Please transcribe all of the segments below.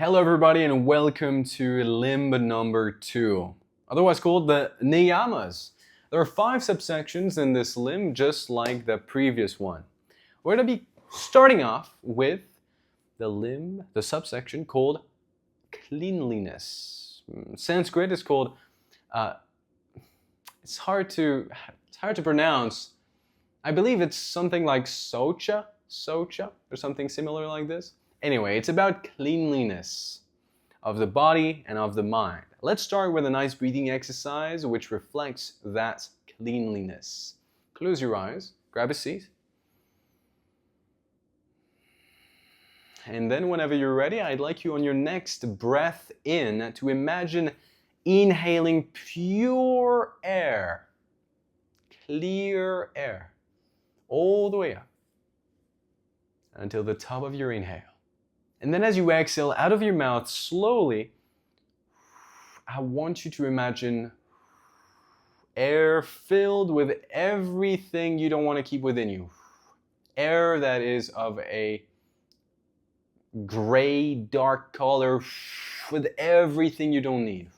Hello everybody and welcome to limb number 2, otherwise called the Niyamas. There are 5 subsections in this limb just like the previous one. We're going to be starting off with the subsection called cleanliness. Sanskrit is called, it's hard to pronounce. I believe it's something like socha or something similar like this. Anyway, it's about cleanliness of the body and of the mind. Let's start with a nice breathing exercise which reflects that cleanliness. Close your eyes, grab a seat. And then whenever you're ready, I'd like you on your next breath in to imagine inhaling pure air, clear air, all the way up until the top of your inhale. And then as you exhale out of your mouth slowly, I want you to imagine air filled with everything you don't want to keep within you. Air that is of a gray, dark color with everything you don't need.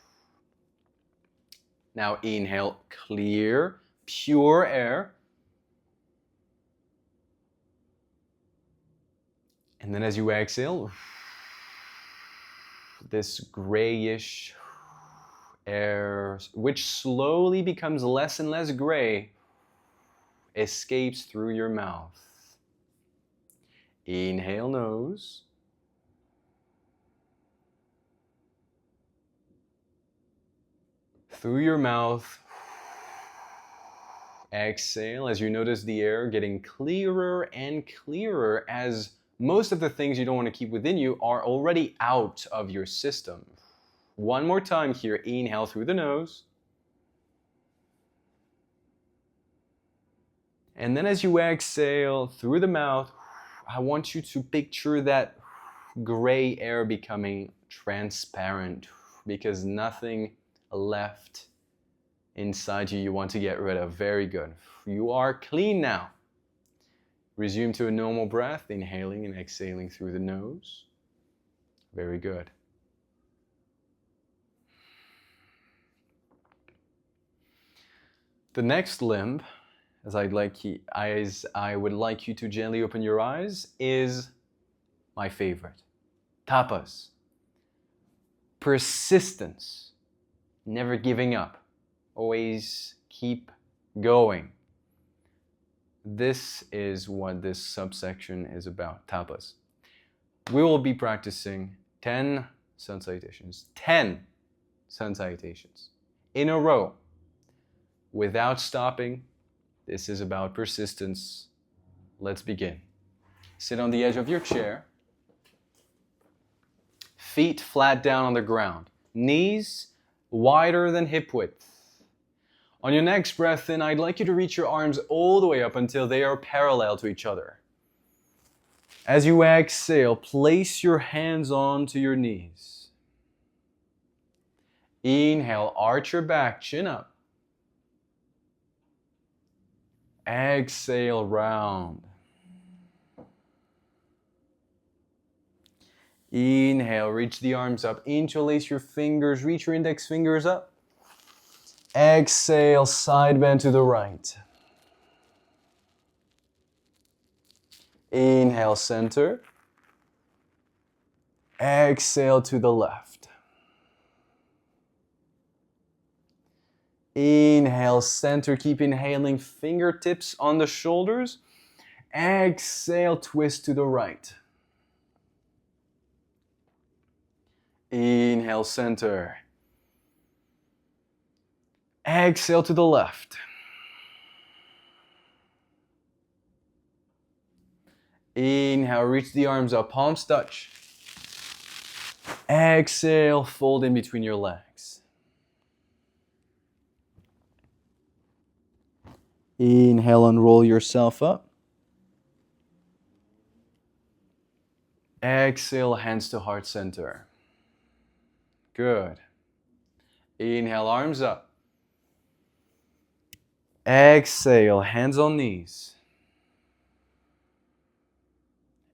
Now inhale clear, pure air. And then as you exhale, this grayish air, which slowly becomes less and less gray, escapes through your mouth. Inhale nose. Through your mouth. Exhale as you notice the air getting clearer and clearer as most of the things you don't want to keep within you are already out of your system. One more time here. Inhale through the nose. And then as you exhale through the mouth, I want you to picture that gray air becoming transparent because nothing left inside you want to get rid of. Very good. You are clean now. Resume to a normal breath, inhaling and exhaling through the nose. Very good. The next limb, as I would like you to gently open your eyes, is my favorite. Tapas. Persistence. Never giving up. Always keep going. This is what this subsection is about, tapas. We will be practicing 10 sun salutations in a row without stopping. This is about persistence. Let's begin. Sit on the edge of your chair. Feet flat down on the ground. Knees wider than hip width. On your next breath in, I'd like you to reach your arms all the way up until they are parallel to each other. As you exhale, place your hands onto your knees. Inhale, arch your back, chin up. Exhale, round. Inhale, reach the arms up. Interlace your fingers, reach your index fingers up. Exhale, side bend to the right. Inhale, center. Exhale to the left. Inhale, center. Keep inhaling, fingertips on the shoulders. Exhale, twist to the right. Inhale, center. Exhale to the left. Inhale, reach the arms up, palms touch. Exhale, fold in between your legs. Inhale, unroll yourself up. Exhale, hands to heart center. Good. Inhale, arms up. Exhale, hands on knees.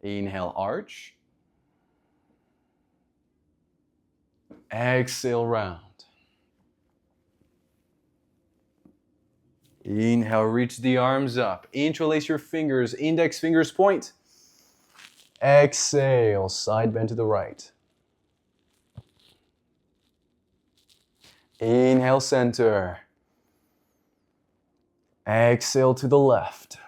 Inhale, arch. Exhale, round. Inhale, reach the arms up. Interlace your fingers, index fingers point. Exhale, side bend to the right. Inhale, center. Exhale to the left.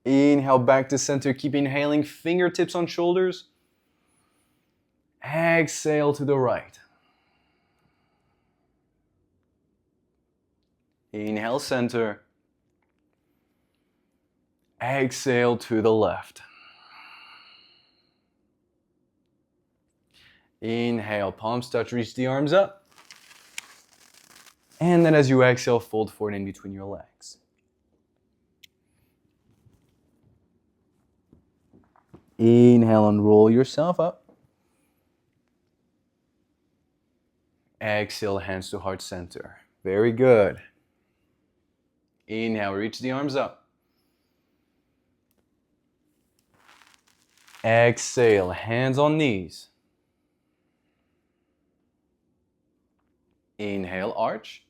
Inhale, back to center. Keep inhaling, fingertips on shoulders. Exhale to the right. Inhale, center. Exhale to the left. Inhale, palms touch, reach the arms up. And then as you exhale, fold forward in between your legs. Inhale and roll yourself up. Exhale, hands to heart center. Very good. Inhale, reach the arms up. Exhale, hands on knees. Inhale, arch.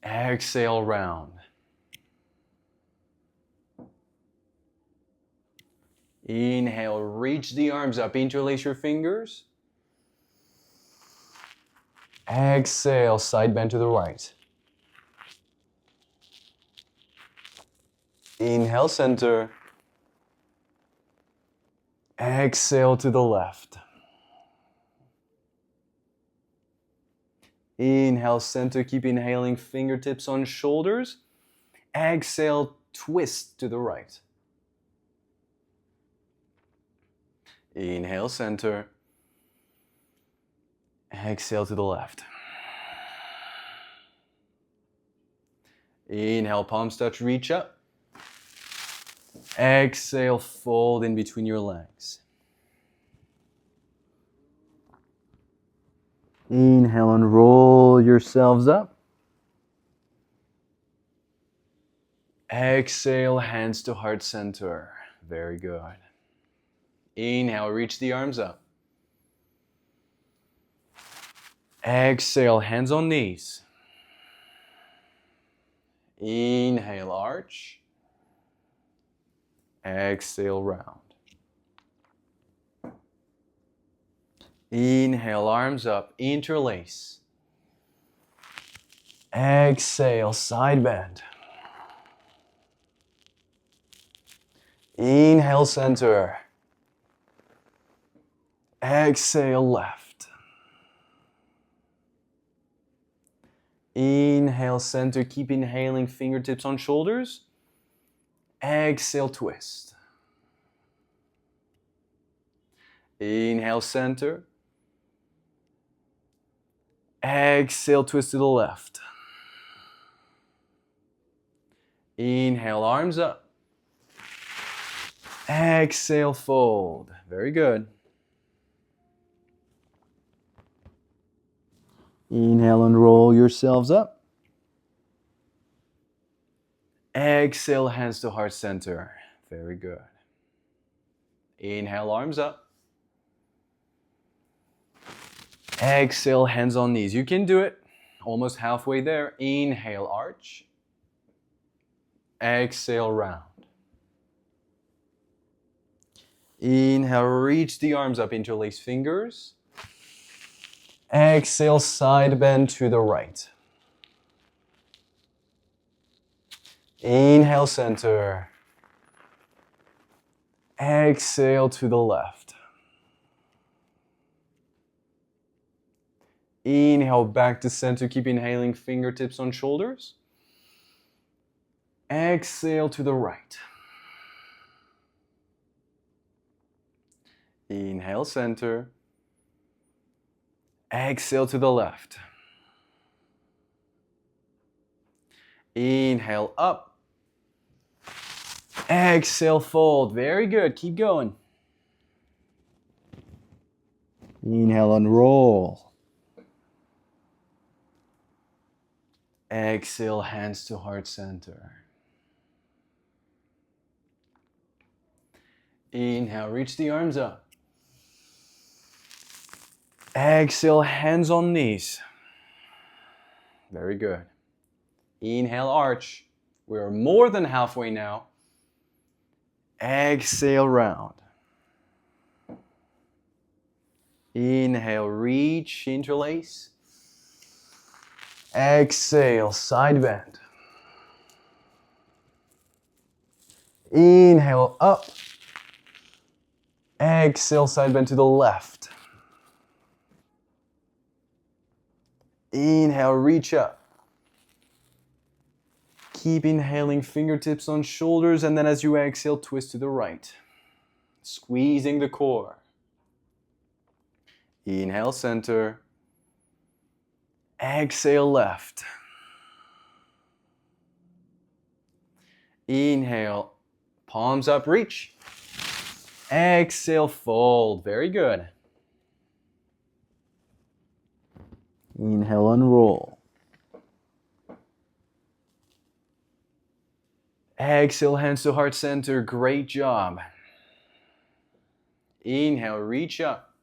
Exhale, round. Inhale, reach the arms up, interlace your fingers. Exhale, side bend to the right. Inhale, center. Exhale to the left. Inhale, center, keep inhaling, fingertips on shoulders. Exhale, twist to the right. Inhale, center. Exhale to the left. Inhale, palms touch, reach up. Exhale, fold in between your legs. Inhale and roll yourselves up. Exhale, hands to heart center. Very good. Inhale, reach the arms up. Exhale, hands on knees. Inhale, arch. Exhale, round. Inhale, arms up, interlace. Exhale, side bend. Inhale, center. Exhale, left. Inhale, center. Keep inhaling, fingertips on shoulders. Exhale, twist. Inhale, center. Exhale, twist to the left. Inhale, arms up. Exhale, fold. Very good. Inhale and roll yourselves up. Exhale, hands to heart center. Very good. Inhale, arms up. Exhale, hands on knees. You can do it. Almost halfway there. Inhale, arch. Exhale, round. Inhale, reach the arms up, interlace fingers. Exhale, side bend to the right. Inhale, center. Exhale to the left. Inhale, back to center. Keep inhaling, fingertips on shoulders. Exhale to the right. Inhale, center. Exhale to the left. Inhale, up. Exhale, fold. Very good. Keep going. Inhale and roll. Exhale, hands to heart center. Inhale, reach the arms up. Exhale, hands on knees. Very good. Inhale, arch. We're more than halfway now. Exhale, round. Inhale, reach, interlace. Exhale, side bend. Inhale, up. Exhale, side bend to the left. Inhale, reach up. Keep inhaling, fingertips on shoulders, and then as you exhale, twist to the right. Squeezing the core. Inhale, center. Exhale, left. Inhale, palms up, reach. Exhale, fold. Very good. Inhale, unroll. Exhale, hands to heart center. Great job. Inhale, reach up.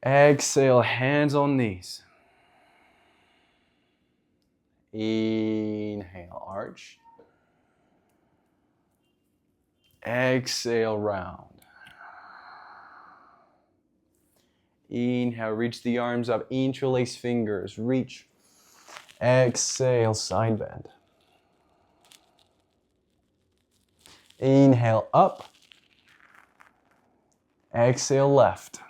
Exhale, hands on knees. Inhale, arch. Exhale, round. Inhale, reach the arms up, interlace fingers, reach. Exhale, side bend. Inhale, up. Exhale, left.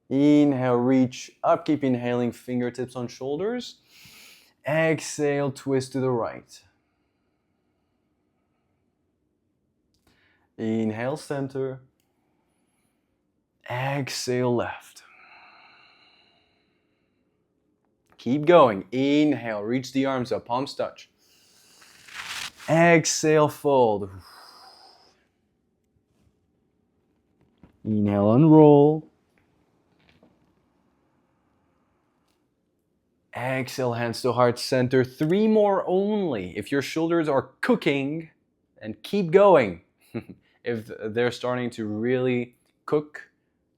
Inhale, reach up, keep inhaling, fingertips on shoulders. Exhale, twist to the right. Inhale, center. Exhale, left. Keep going. Inhale, reach the arms up, palms touch. Exhale, fold. Inhale, unroll. Exhale, hands to heart center. 3 more only. If your shoulders are cooking, and keep going. If they're starting to really cook,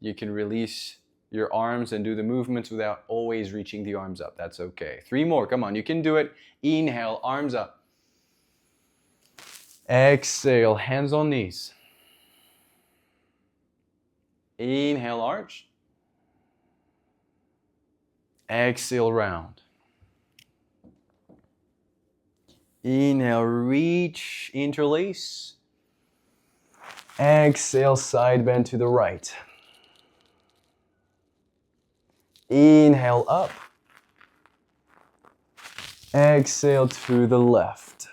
you can release your arms and do the movements without always reaching the arms up. That's okay. 3 more. Come on, you can do it. Inhale, arms up. Exhale, hands on knees. Inhale, arch. Exhale, round. Inhale, reach, interlace. Exhale, side bend to the right. Inhale, up. Exhale to the left.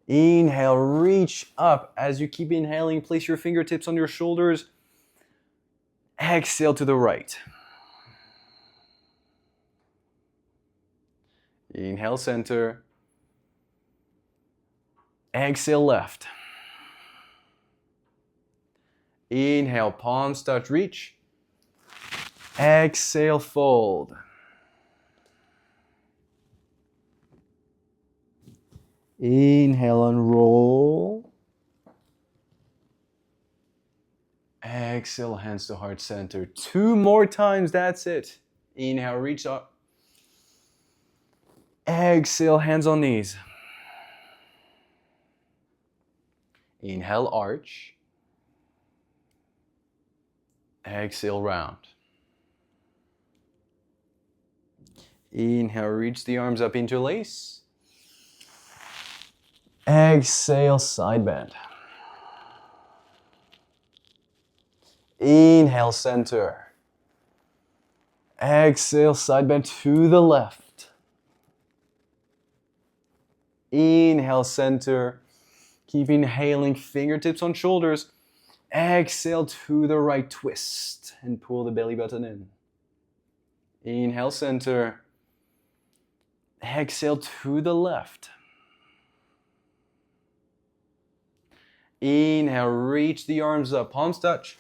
Inhale, reach up. As you keep inhaling, place your fingertips on your shoulders. Exhale to the right. Inhale, center. Exhale, left. Inhale, palms touch, reach. Exhale, fold. Inhale, unroll. Exhale, hands to heart center. 2 more times, that's it. Inhale, reach up. Exhale, hands on knees. Inhale, arch. Exhale, round. Inhale, reach the arms up, interlace. Exhale, side bend. Inhale, center. Exhale, side bend to the left. Inhale, center. Keep inhaling, fingertips on shoulders. Exhale to the right, twist and pull the belly button in. Inhale, center. Exhale to the left. Inhale, reach the arms up, palms touch.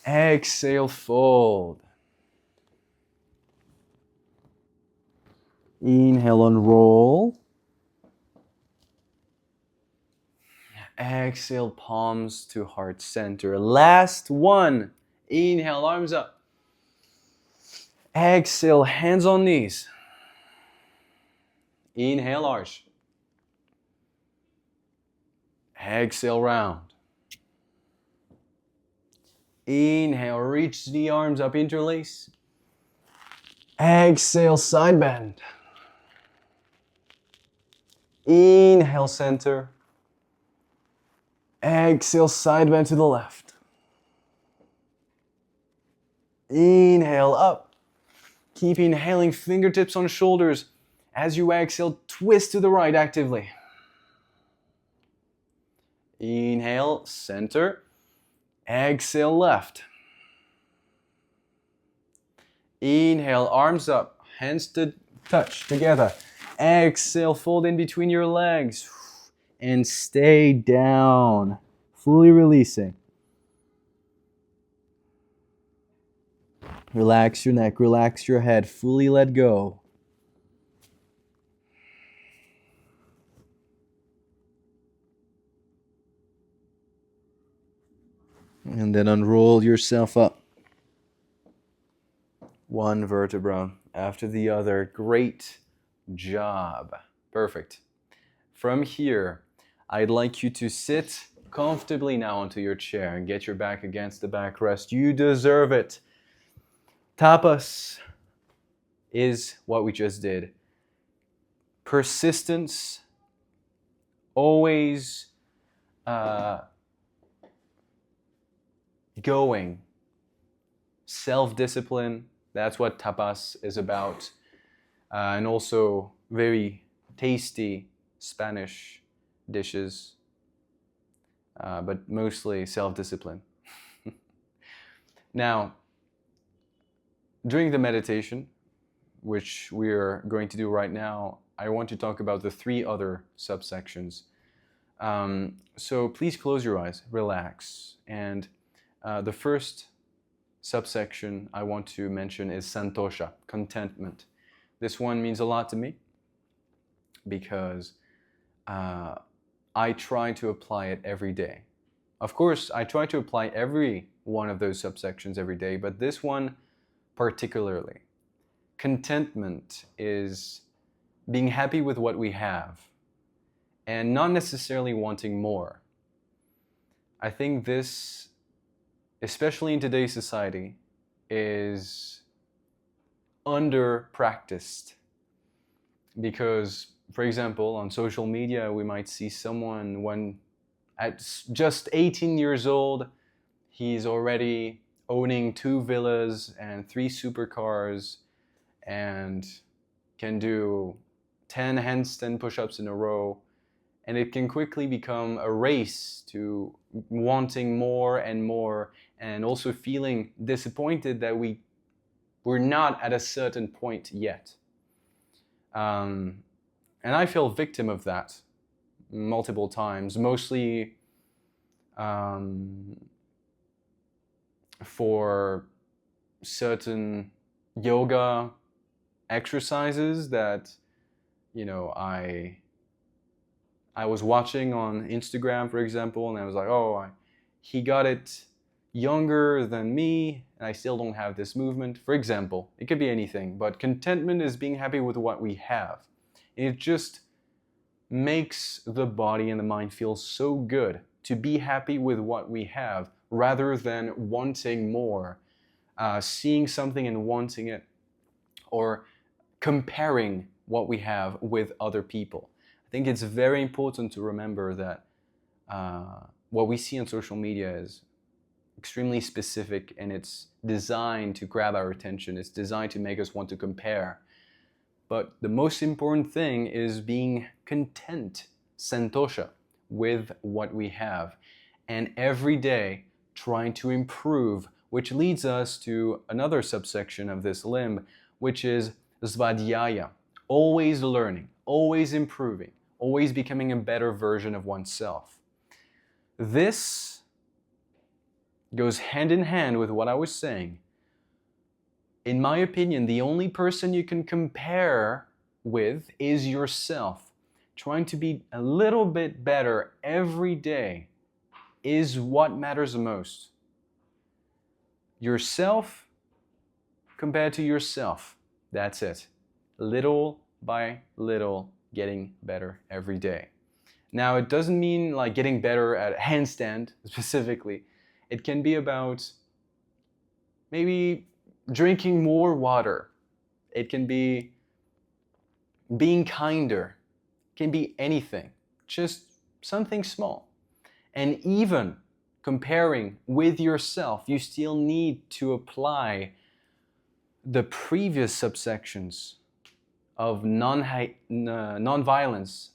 Exhale, fold. Inhale, unroll. Exhale, palms to heart center. Last one. Inhale, arms up. Exhale, hands on knees. Inhale, arch. Exhale, round. Inhale, reach the arms up, interlace. Exhale, side bend. Inhale, center. Exhale, side bend to the left. Inhale, up. Keep inhaling, fingertips on shoulders. As you exhale, twist to the right actively. Inhale, center. Exhale, left. Inhale, arms up, hands to touch together. Exhale, fold in between your legs. And stay down, fully releasing. Relax your neck, relax your head, fully let go. And then unroll yourself up. One vertebra after the other. Great job. Perfect. From here, I'd like you to sit comfortably now onto your chair and get your back against the backrest. You deserve it. Tapas is what we just did. Persistence, always going. Self-discipline, that's what tapas is about. And also very tasty Spanish dishes, but mostly self-discipline. Now, during the meditation, which we're going to do right now, I want to talk about the 3 other subsections. So please close your eyes, relax. And the first subsection I want to mention is santosha, contentment. This one means a lot to me because I try to apply it every day. Of course, I try to apply every one of those subsections every day, but this one particularly. Contentment is being happy with what we have and not necessarily wanting more. I think this, especially in today's society, is under-practiced because, for example, on social media, we might see someone when at just 18 years old, he's already owning 2 villas and 3 supercars and can do 10 handstand push-ups in a row. And it can quickly become a race to wanting more and more, and also feeling disappointed that we're not at a certain point yet. And I feel victim of that multiple times, mostly for certain yoga exercises that, you know, I was watching on Instagram, for example, and I was like, oh, he got it younger than me, and I still don't have this movement. For example, it could be anything, but contentment is being happy with what we have. It just makes the body and the mind feel so good to be happy with what we have rather than wanting more, seeing something and wanting it, or comparing what we have with other people. I think it's very important to remember that what we see on social media is extremely specific, and it's designed to grab our attention. It's designed to make us want to compare. But the most important thing is being content, santosha, with what we have. And every day trying to improve, which leads us to another subsection of this limb, which is svadhyaya. Always learning, always improving, always becoming a better version of oneself. This goes hand in hand with what I was saying. In my opinion, the only person you can compare with is yourself. Trying to be a little bit better every day is what matters the most. Yourself compared to yourself. That's it. Little by little, getting better every day. Now, it doesn't mean like getting better at handstand specifically. It can be about maybe drinking more water. It can be being kinder. It can be anything, just something small. And even comparing with yourself, you still need to apply the previous subsections of non-violence,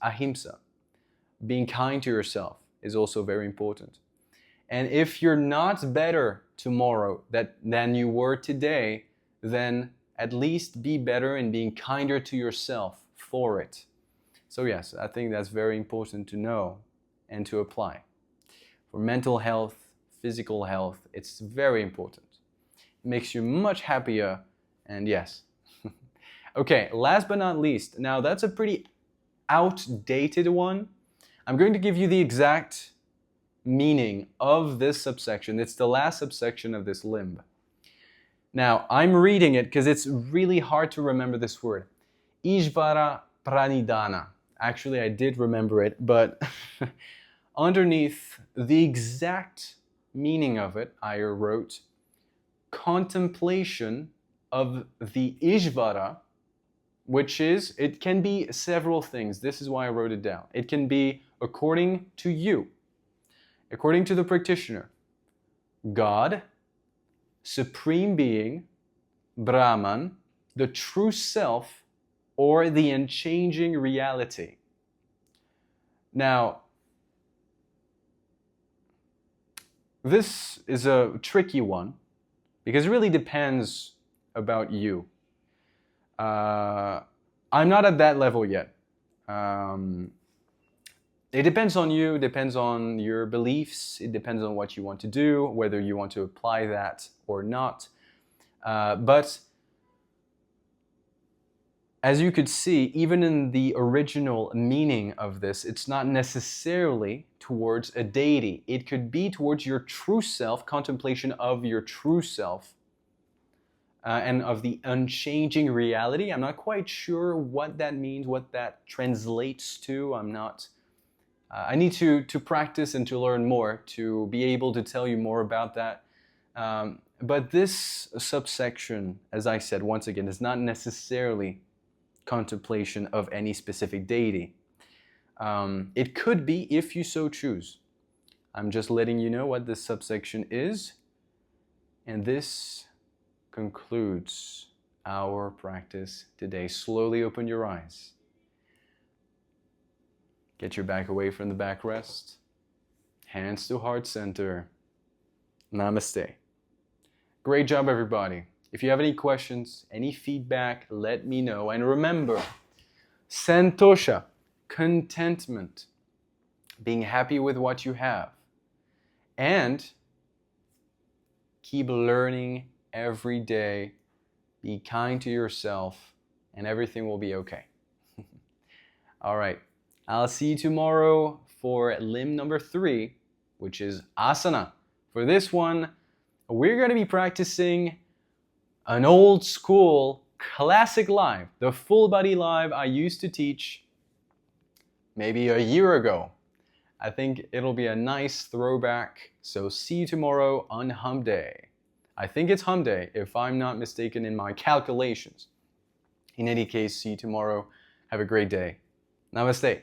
ahimsa. Being kind to yourself is also very important. And if you're not better tomorrow than you were today, then at least be better in being kinder to yourself for it. So yes, I think that's very important to know and to apply. For mental health, physical health, it's very important. It makes you much happier, and yes. Okay, last but not least, now that's a pretty outdated one. I'm going to give you the exact meaning of this subsection. It's the last subsection of this limb. Now, I'm reading it because it's really hard to remember this word. Ishvara Pranidhana. Actually, I did remember it, but underneath the exact meaning of it, I wrote contemplation of the Ishvara, which is, it can be several things. This is why I wrote it down. It can be according to you, according to the practitioner, God, Supreme Being, Brahman, the true self, or the unchanging reality. Now, this is a tricky one because it really depends about you. I'm not at that level yet. It depends on you, it depends on your beliefs, it depends on what you want to do, whether you want to apply that or not. But as you could see, even in the original meaning of this, it's not necessarily towards a deity. It could be towards your true self, contemplation of your true self, and of the unchanging reality. I'm not quite sure what that means, what that translates to. I need to practice and to learn more to be able to tell you more about that. But this subsection, as I said, once again, is not necessarily contemplation of any specific deity. It could be if you so choose. I'm just letting you know what this subsection is. And this concludes our practice today. Slowly open your eyes. Get your back away from the backrest. Hands to heart center. Namaste. Great job, everybody. If you have any questions, any feedback, let me know. And remember, santosha, contentment, being happy with what you have. And keep learning every day. Be kind to yourself, and everything will be okay. All right. I'll see you tomorrow for limb number 3, which is asana. For this one, we're going to be practicing an old school classic live, the full body live I used to teach maybe a year ago. I think it'll be a nice throwback. So see you tomorrow on Hum Day. I think it's Hum Day, if I'm not mistaken in my calculations. In any case, see you tomorrow. Have a great day. Namaste.